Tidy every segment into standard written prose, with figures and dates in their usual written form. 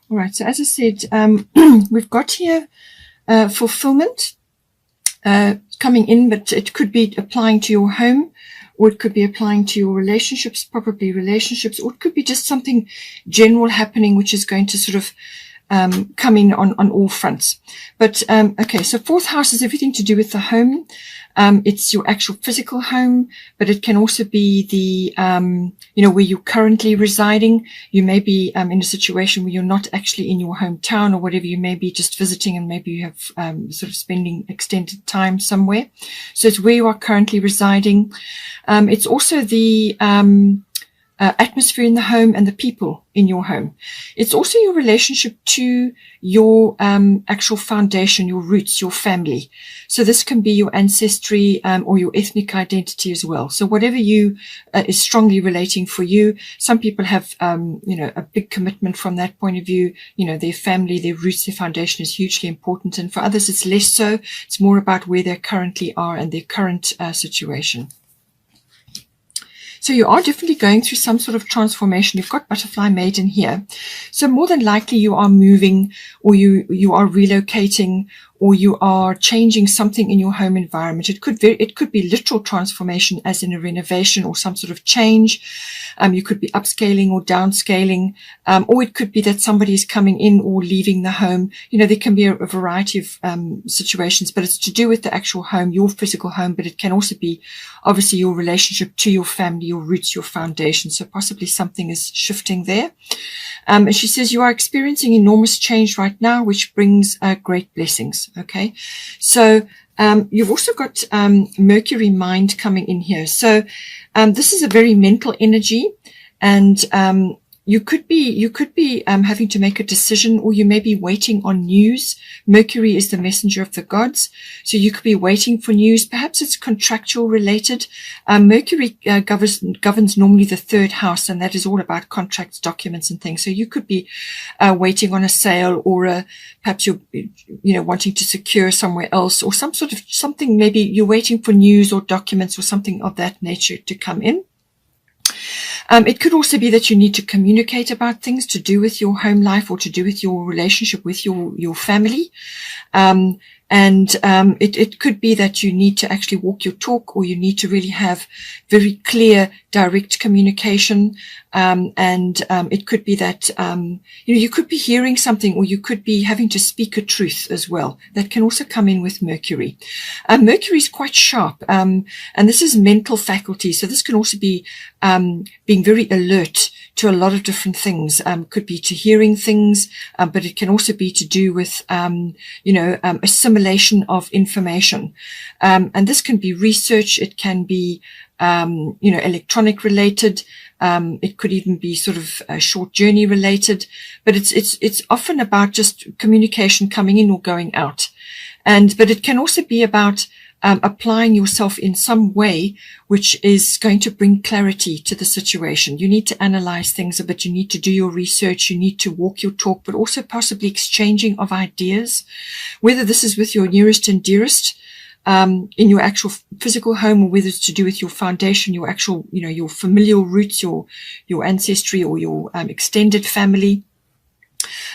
All right. So as I said, we've got here fulfillment coming in, but it could be applying to your home, or it could be applying to your relationships, probably relationships, or it could be just something general happening, which is going to sort of come in on all fronts. But okay, so fourth house is everything to do with the home. It's your actual physical home, but it can also be the, where you're currently residing. You may be in a situation where you're not actually in your hometown or whatever. You may be just visiting, and maybe you have sort of spending extended time somewhere. So it's where you are currently residing. It's also the atmosphere in the home and the people in your home. It's also your relationship to your actual foundation, your roots, your family. So this can be your ancestry or your ethnic identity as well. So whatever you is strongly relating for you. Some people have a big commitment from that point of view. Their family, their roots, their foundation is hugely important, and for others it's less so. It's more about where they currently are and their current situation. So you are definitely going through some sort of transformation. You've got butterfly maiden here. So more than likely you are moving, or you are relocating, or you are changing something in your home environment. It could be literal transformation, as in a renovation or some sort of change. You could be upscaling or downscaling, or it could be that somebody is coming in or leaving the home. There can be a variety of situations, but it's to do with the actual home, your physical home, but it can also be obviously your relationship to your family, your roots, your foundation. So possibly something is shifting there. And she says you are experiencing enormous change right now, which brings great blessings. Okay, so you've also got Mercury mind coming in here. So this is a very mental energy, and you could be having to make a decision, or you may be waiting on news. Mercury is the messenger of the gods, so you could be waiting for news. Perhaps it's contractual related. Mercury governs normally the third house, and that is all about contracts, documents, and things. So you could be waiting on a sale, or perhaps you're wanting to secure somewhere else, or something. Maybe you're waiting for news or documents or something of that nature to come in. It could also be that you need to communicate about things to do with your home life, or to do with your relationship with your family. It could be that you need to actually walk your talk, or you need to really have very clear, direct communication. It could be that, you could be hearing something, or you could be having to speak a truth as well. That can also come in with Mercury. Mercury is quite sharp, and this is mental faculty. So this can also be being very alert to a lot of different things. Could be to hearing things, but it can also be to do with, assimilation of information. And this can be research. It can be, electronic related. It could even be sort of short journey related, but it's often about just communication coming in or going out. But it can also be about applying yourself in some way which is going to bring clarity to the situation. You need to analyze things a bit. You need to do your research. You need to walk your talk, but also possibly exchanging of ideas, whether this is with your nearest and dearest in your actual physical home, or whether it's to do with your foundation, your actual, your familial roots, your ancestry, or your extended family.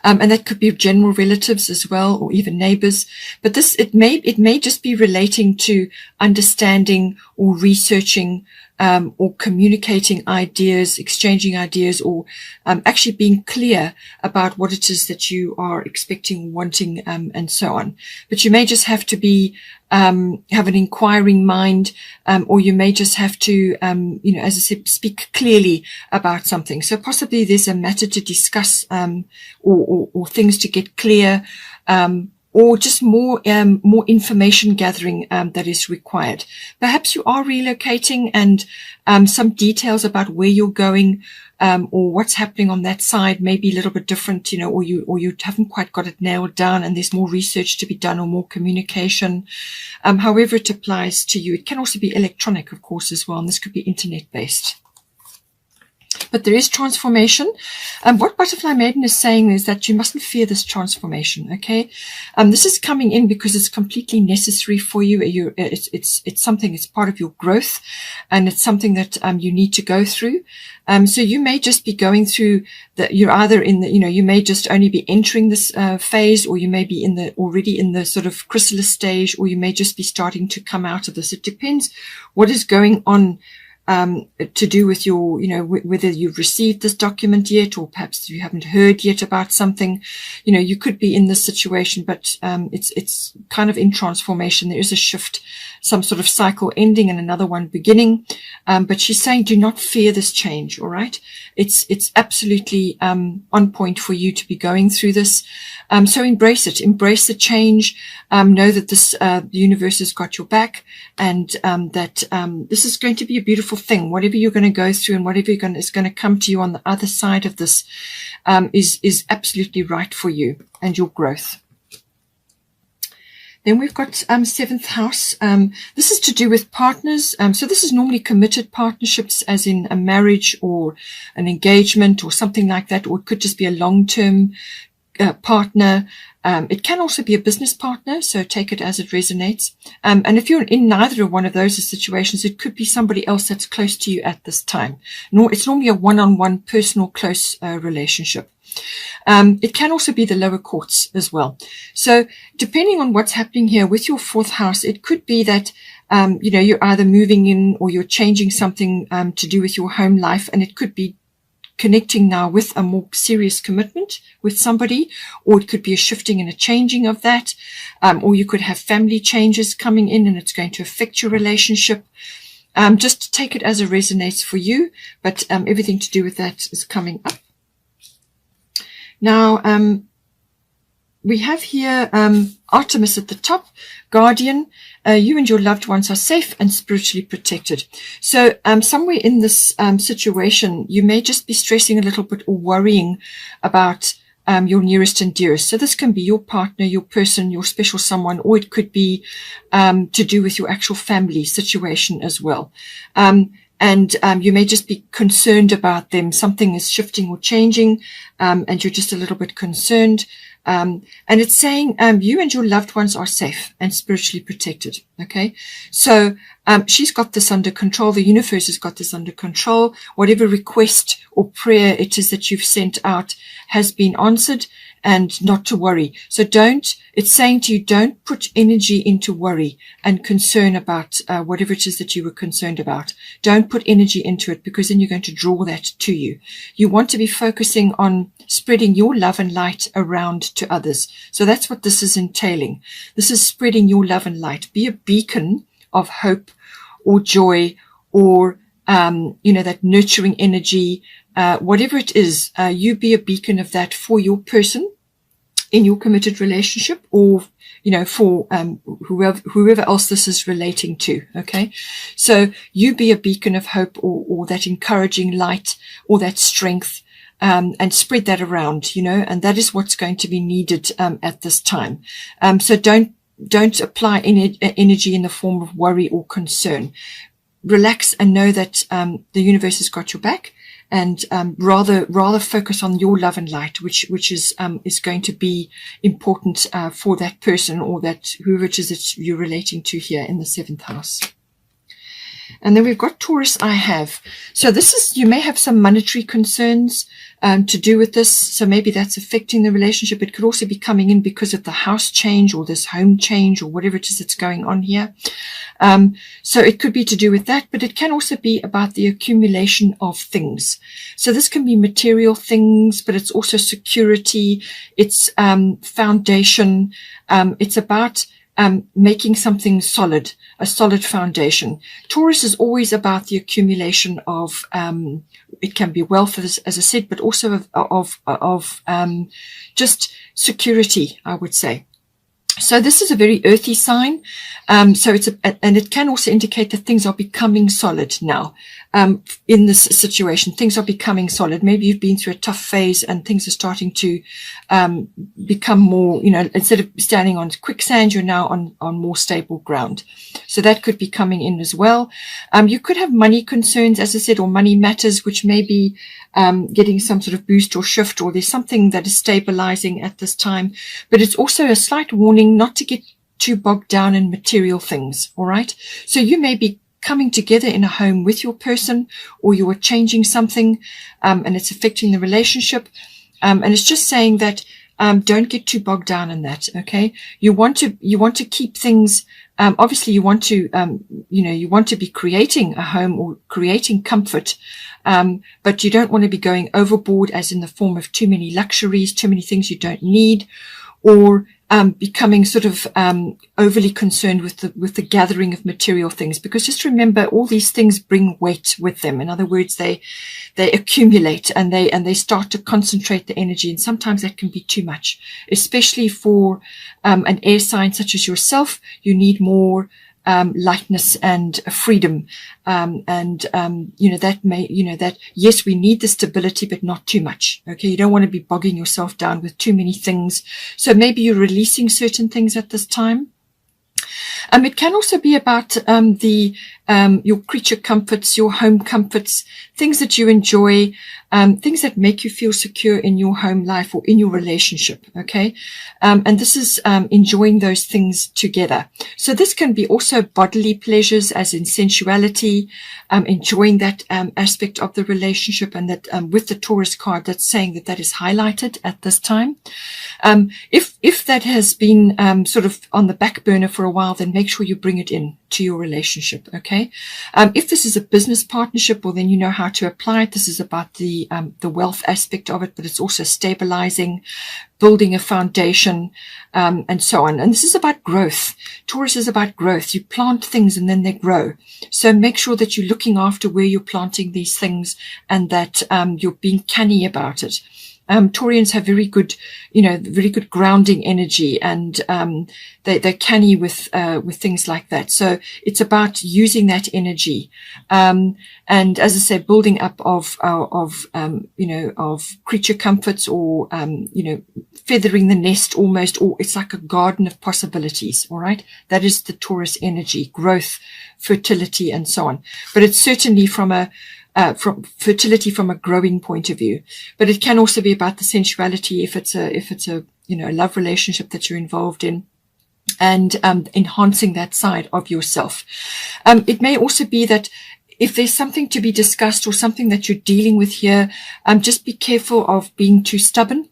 And that could be general relatives as well, or even neighbors. But it may just be relating to understanding or researching, or communicating ideas, exchanging ideas, or actually being clear about what it is that you are expecting, wanting, and so on. But you may just have to be have an inquiring mind, or you may just have to, as I said, speak clearly about something. So possibly there's a matter to discuss, or things to get clear, or just more information gathering that is required. Perhaps you are relocating, and some details about where you're going, or what's happening on that side may be a little bit different, or you haven't quite got it nailed down, and there's more research to be done, or more communication. However it applies to you. It can also be electronic, of course, as well, and this could be internet based. But there is transformation. What Butterfly Maiden is saying is that you mustn't fear this transformation, okay? This is coming in because it's completely necessary for you. It's something, it's part of your growth, and it's something that you need to go through. So you may just be going through that. You're either in the, you may just only be entering this phase, or you may be already in the sort of chrysalis stage, or you may just be starting to come out of this. It depends what is going on to do with your, whether you've received this document yet, or perhaps you haven't heard yet about something. You could be in this situation, but it's kind of in transformation. There is a shift, some sort of cycle ending and another one beginning. But she's saying, do not fear this change. All right. It's absolutely on point for you to be going through this. So embrace it, embrace the change. Know that the universe has got your back, and that this is going to be a beautiful thing. Whatever you're going to go through and whatever is going to come to you on the other side of this is absolutely right for you and your growth. Then we've got seventh house. This is to do with partners. So this is normally committed partnerships, as in a marriage or an engagement or something like that, or it could just be a long-term partner. It can also be a business partner, so take it as it resonates. And if you're in neither of one of those situations, it could be somebody else that's close to you at this time. It's normally a one-on-one personal close relationship. It can also be the lower courts as well. So depending on what's happening here with your fourth house, it could be that, you're either moving in or you're changing something to do with your home life, and it could be connecting now with a more serious commitment with somebody, or it could be a shifting and a changing of that, or you could have family changes coming in and it's going to affect your relationship. Just take it as it resonates for you, but everything to do with that is coming up. Now, we have here Artemis at the top, guardian. You and your loved ones are safe and spiritually protected. So somewhere in this situation, you may just be stressing a little bit or worrying about your nearest and dearest. So this can be your partner, your person, your special someone, or it could be to do with your actual family situation as well. And you may just be concerned about them. Something is shifting or changing, and you're just a little bit concerned. And it's saying you and your loved ones are safe and spiritually protected. Okay, so she's got this under control. The universe has got this under control. Whatever request or prayer it is that you've sent out has been answered, and not to worry. So it's saying to you, don't put energy into worry and concern about whatever it is that you were concerned about. Don't put energy into it, because then you're going to draw that to you. You want to be focusing on spreading your love and light around to others. So that's what this is entailing. This is spreading your love and light. Be a beacon of hope or joy, or that nurturing energy, whatever it is. You be a beacon of that for your person in your committed relationship, or for whoever else this is relating to. Okay, so you be a beacon of hope, or that encouraging light, or that strength, and spread that around. And that is what's going to be needed at this time. So don't apply any energy in the form of worry or concern. Relax and know that the universe has got your back, and rather focus on your love and light, which is going to be important for that person, or that whoever it is that you're relating to here in the seventh house. And then we've got Taurus, I have. So this is, you may have some monetary concerns to do with this. So maybe that's affecting the relationship. It could also be coming in because of the house change, or this home change, or whatever it is that's going on here. So it could be to do with that, but it can also be about the accumulation of things. So this can be material things, but it's also security. It's foundation. It's about making something solid, a solid foundation. Taurus is always about the accumulation of, it can be wealth, as I said, but also of just security, I would say. So this is a very earthy sign. So and it can also indicate that things are becoming solid now. In this situation, things are becoming solid. Maybe you've been through a tough phase and things are starting to become more, instead of standing on quicksand, you're now on more stable ground. So that could be coming in as well. You could have money concerns, as I said, or money matters, which may be getting some sort of boost or shift, or there's something that is stabilizing at this time. But it's also a slight warning not to get too bogged down in material things. All right. So you may be coming together in a home with your person, or you are changing something, and it's affecting the relationship. And it's just saying that, don't get too bogged down in that. Okay. You want to keep things, obviously you want to, you want to be creating a home or creating comfort. But you don't want to be going overboard, as in the form of too many luxuries, too many things you don't need, or becoming sort of overly concerned with the gathering of material things. Because just remember, all these things bring weight with them. In other words, they accumulate and they start to concentrate the energy, and sometimes that can be too much, especially for an air sign such as yourself. You need more lightness and freedom. That yes, we need the stability, but not too much. Okay. You don't want to be bogging yourself down with too many things. So maybe you're releasing certain things at this time. It can also be about your creature comforts, your home comforts, things that you enjoy, things that make you feel secure in your home life or in your relationship. Okay. And this is enjoying those things together. So this can be also bodily pleasures, as in sensuality, enjoying that aspect of the relationship, and that with the Taurus card, that's saying that is highlighted at this time. If that has been sort of on the back burner for a while, then make sure you bring it in to your relationship. Okay. If this is a business partnership, well, then you know how to apply it. This is about the wealth aspect of it, but it's also stabilizing, building a foundation, and so on. And this is about growth. Taurus is about growth. You plant things and then they grow. So make sure that you're looking after where you're planting these things, and that you're being canny about it. Taurians have very good grounding energy, and they're canny with things like that. So it's about using that energy, and as I say, building up of creature comforts, or feathering the nest almost, or it's like a garden of possibilities. All right, that is the Taurus energy: growth, fertility, and so on. But it's certainly from fertility from a growing point of view. But it can also be about the sensuality, if it's a love relationship that you're involved in, and enhancing that side of yourself. It may also be that if there's something to be discussed or something that you're dealing with here, just be careful of being too stubborn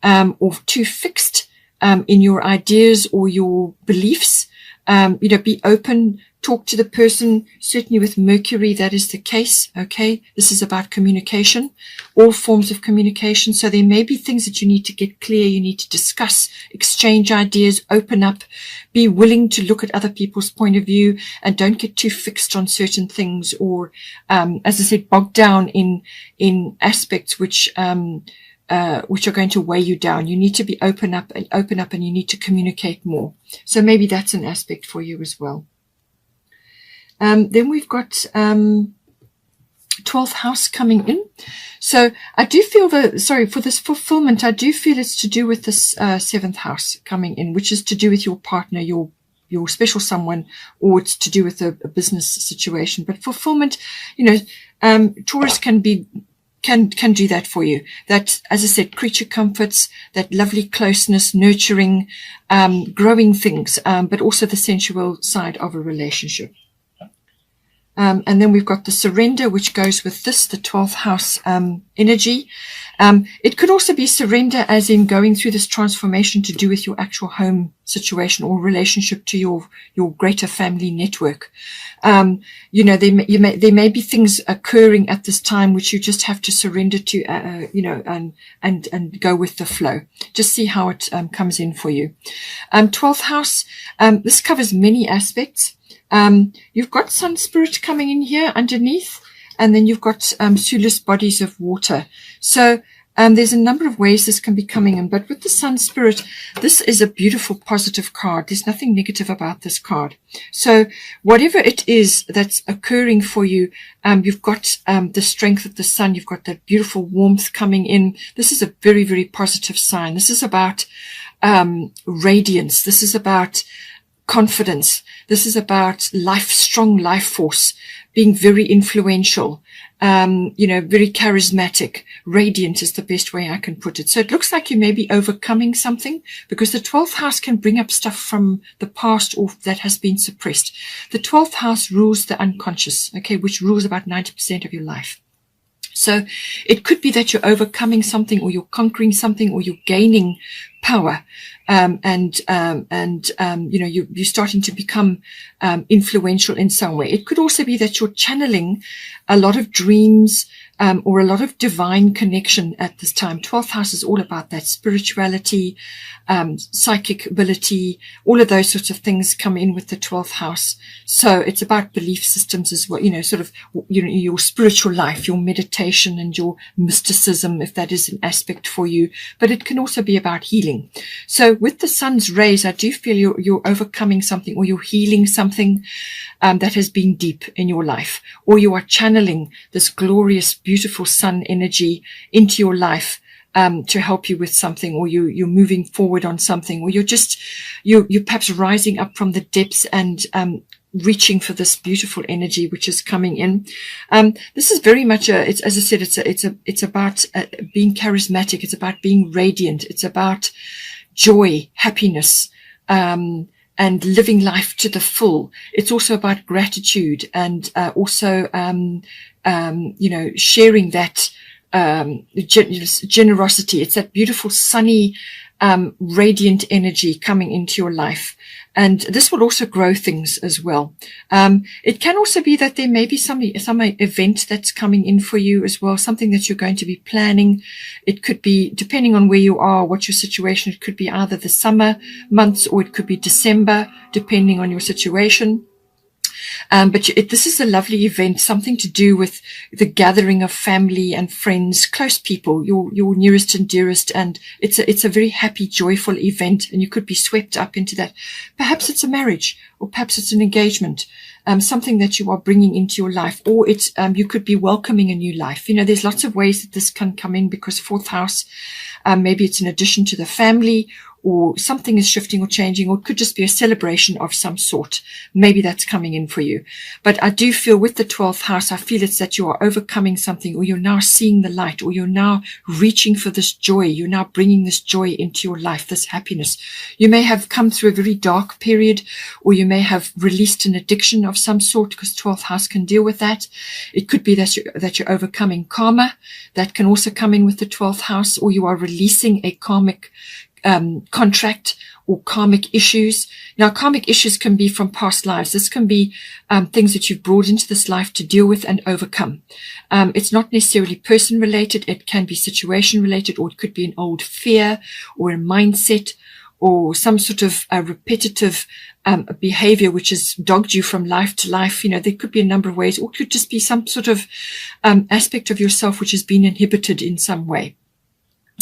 or too fixed in your ideas or your beliefs. Be open. Talk to the person. Certainly with Mercury, that is the case. Okay. This is about communication, all forms of communication. So there may be things that you need to get clear. You need to discuss, exchange ideas, open up, be willing to look at other people's point of view, and don't get too fixed on certain things, or, as I said, bogged down in aspects which are going to weigh you down. You need to be open up, and you need to communicate more. So maybe that's an aspect for you as well. Then we've got 12th house coming in. So I do feel for this fulfillment, I do feel it's to do with this 7th house coming in, which is to do with your partner, your special someone, or it's to do with a business situation. But fulfillment, Taurus can do that for you. That, as I said, creature comforts, that lovely closeness, nurturing, growing things, but also the sensual side of a relationship. And then we've got the surrender, which goes with this, the 12th house energy. It could also be surrender as in going through this transformation to do with your actual home situation or relationship to your greater family network. There may be things occurring at this time which you just have to surrender to, and go with the flow. Just see how it comes in for you. 12th house, this covers many aspects. You've got Sun Spirit coming in here underneath, and then you've got Sulis bodies of water. So There's a number of ways this can be coming in, but with the Sun Spirit, this is a beautiful positive card. There's nothing negative about this card. So whatever it is that's occurring for you, you've got the strength of the sun. You've got that beautiful warmth coming in. This is a very, very positive sign. This is about radiance. This is about confidence. This is about life, strong life force, being very influential, very charismatic. Radiant is the best way I can put it. So it looks like you may be overcoming something, because the 12th house can bring up stuff from the past or that has been suppressed. The 12th house rules the unconscious, okay, which rules about 90% of your life. So it could be that you're overcoming something, or you're conquering something, or you're gaining power, you're starting to become influential in some way. It could also be that you're channeling a lot of dreams, or a lot of divine connection at this time. 12th house is all about that spirituality, psychic ability, all of those sorts of things come in with the 12th house. So it's about belief systems as well, your spiritual life, your meditation and your mysticism, if that is an aspect for you. But it can also be about healing. So with the sun's rays, I do feel you're overcoming something, or you're healing something that has been deep in your life, or you are channeling this glorious, beautiful sun energy into your life to help you with something, or you're moving forward on something, or you're perhaps rising up from the depths and reaching for this beautiful energy which is coming in. This is very much as I said, it's about being charismatic. It's about being radiant. It's about joy, happiness, and living life to the full. It's also about gratitude, and also sharing that generosity. It's that beautiful sunny radiant energy coming into your life. And this will also grow things as well. It can also be that there may be some event that's coming in for you as well, something that you're going to be planning. It could be, depending on where you are, what your situation, it could be either the summer months, or it could be December, depending on your situation. But this is a lovely event, something to do with the gathering of family and friends, close people, your nearest and dearest. And it's a very happy, joyful event. And you could be swept up into that. Perhaps it's a marriage, or perhaps it's an engagement, something that you are bringing into your life, or it's, you could be welcoming a new life. There's lots of ways that this can come in, because 4th house, maybe it's an addition to the family, or something is shifting or changing, or it could just be a celebration of some sort. Maybe that's coming in for you. But I do feel with the 12th house, I feel it's that you are overcoming something, or you're now seeing the light, or you're now reaching for this joy. You're now bringing this joy into your life, this happiness. You may have come through a very dark period, or you may have released an addiction of some sort, because 12th house can deal with that. It could be that you're overcoming karma. That can also come in with the 12th house, or you are releasing a karmic contract or karmic issues. Now, karmic issues can be from past lives. This can be things that you've brought into this life to deal with and overcome. It's not necessarily person related. It can be situation related, or it could be an old fear or a mindset, or some sort of repetitive behavior which has dogged you from life to life. There could be a number of ways, or it could just be some sort of aspect of yourself which has been inhibited in some way.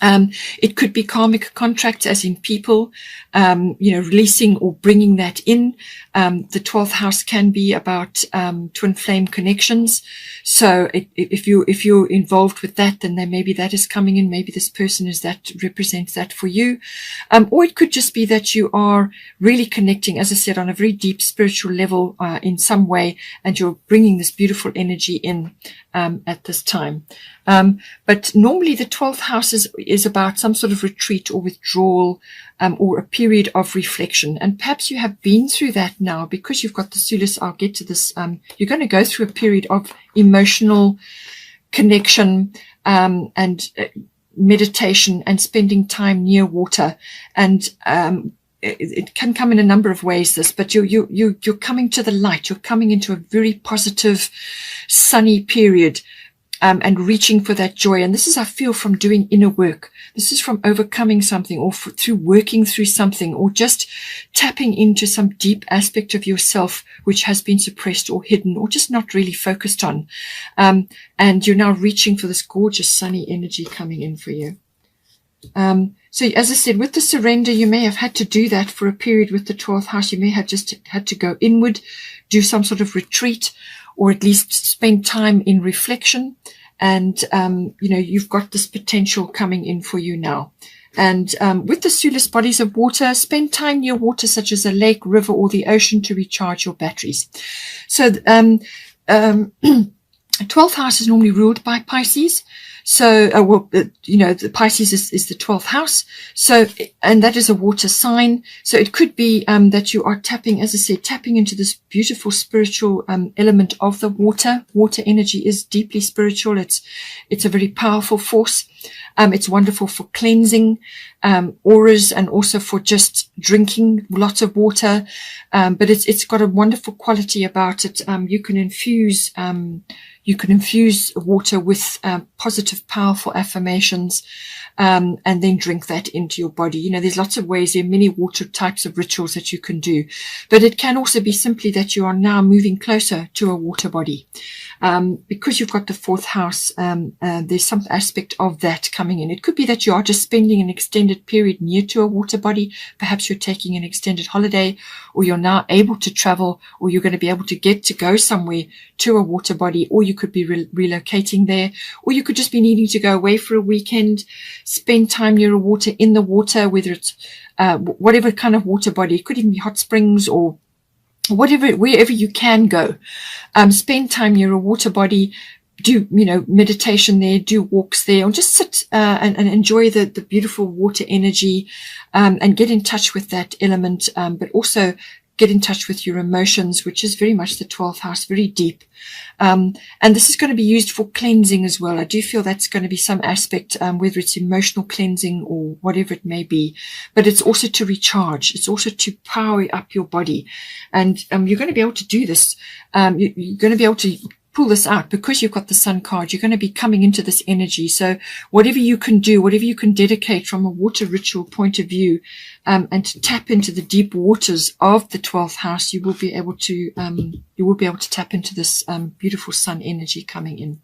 It could be karmic contracts, as in people, releasing or bringing that in. The 12th house can be about twin flame connections. So if you're involved with that, then maybe that is coming in. Maybe this person represents that for you. Or it could just be that you are really connecting, as I said, on a very deep spiritual level in some way, and you're bringing this beautiful energy in at this time. But normally the 12th house is about some sort of retreat or withdrawal, or a period of reflection. And perhaps you have been through that now, because you've got the Sulis. I'll get to this. You're going to go through a period of emotional connection, and meditation, and spending time near water. And it can come in a number of ways, but you're coming to the light. You're coming into a very positive, sunny period. and reaching for that joy. And this is, I feel, from doing inner work. This is from overcoming something, or through working through something, or just tapping into some deep aspect of yourself which has been suppressed or hidden or just not really focused on. And you're now reaching for this gorgeous sunny energy coming in for you. So as I said, with the surrender, you may have had to do that for a period with the 12th house. You may have just had to go inward, do some sort of retreat, or at least spend time in reflection. And, you've got this potential coming in for you now. And with the soulless bodies of water, spend time near water such as a lake, river, or the ocean to recharge your batteries. So 12th house is normally ruled by Pisces. So, the Pisces is the 12th house. So, and that is a water sign. So it could be, that you are tapping, as I said, tapping into this beautiful spiritual, element of the water. Water energy is deeply spiritual. It's a very powerful force. It's wonderful for cleansing, auras, and also for just drinking lots of water. But it's got a wonderful quality about it. You can infuse water with positive, powerful affirmations, and then drink that into your body. There's lots of ways. There are many water types of rituals that you can do, but it can also be simply that you are now moving closer to a water body. Because you've got the 4th house, there's some aspect of that coming in. It could be that you are just spending an extended period near to a water body. Perhaps you're taking an extended holiday, or you're now able to travel, or you're going to be able to get to go somewhere to a water body, or you could be relocating there, or you could just be needing to go away for a weekend, spend time near a water, in the water, whether it's whatever kind of water body. It could even be hot springs or wherever you can go. Spend time near a water body, do, meditation there, do walks there, or just sit and enjoy the beautiful water energy, and get in touch with that element, but also get in touch with your emotions, which is very much the 12th house, very deep. And this is going to be used for cleansing as well. I do feel that's going to be some aspect, whether it's emotional cleansing or whatever it may be, but it's also to recharge. It's also to power up your body. And you're going to be able to do this. You're going to be able to pull this out because you've got the Sun card. You're going to be coming into this energy. So whatever you can do, whatever you can dedicate from a water ritual point of view, and to tap into the deep waters of the 12th house, you will be able to tap into this beautiful Sun energy coming in.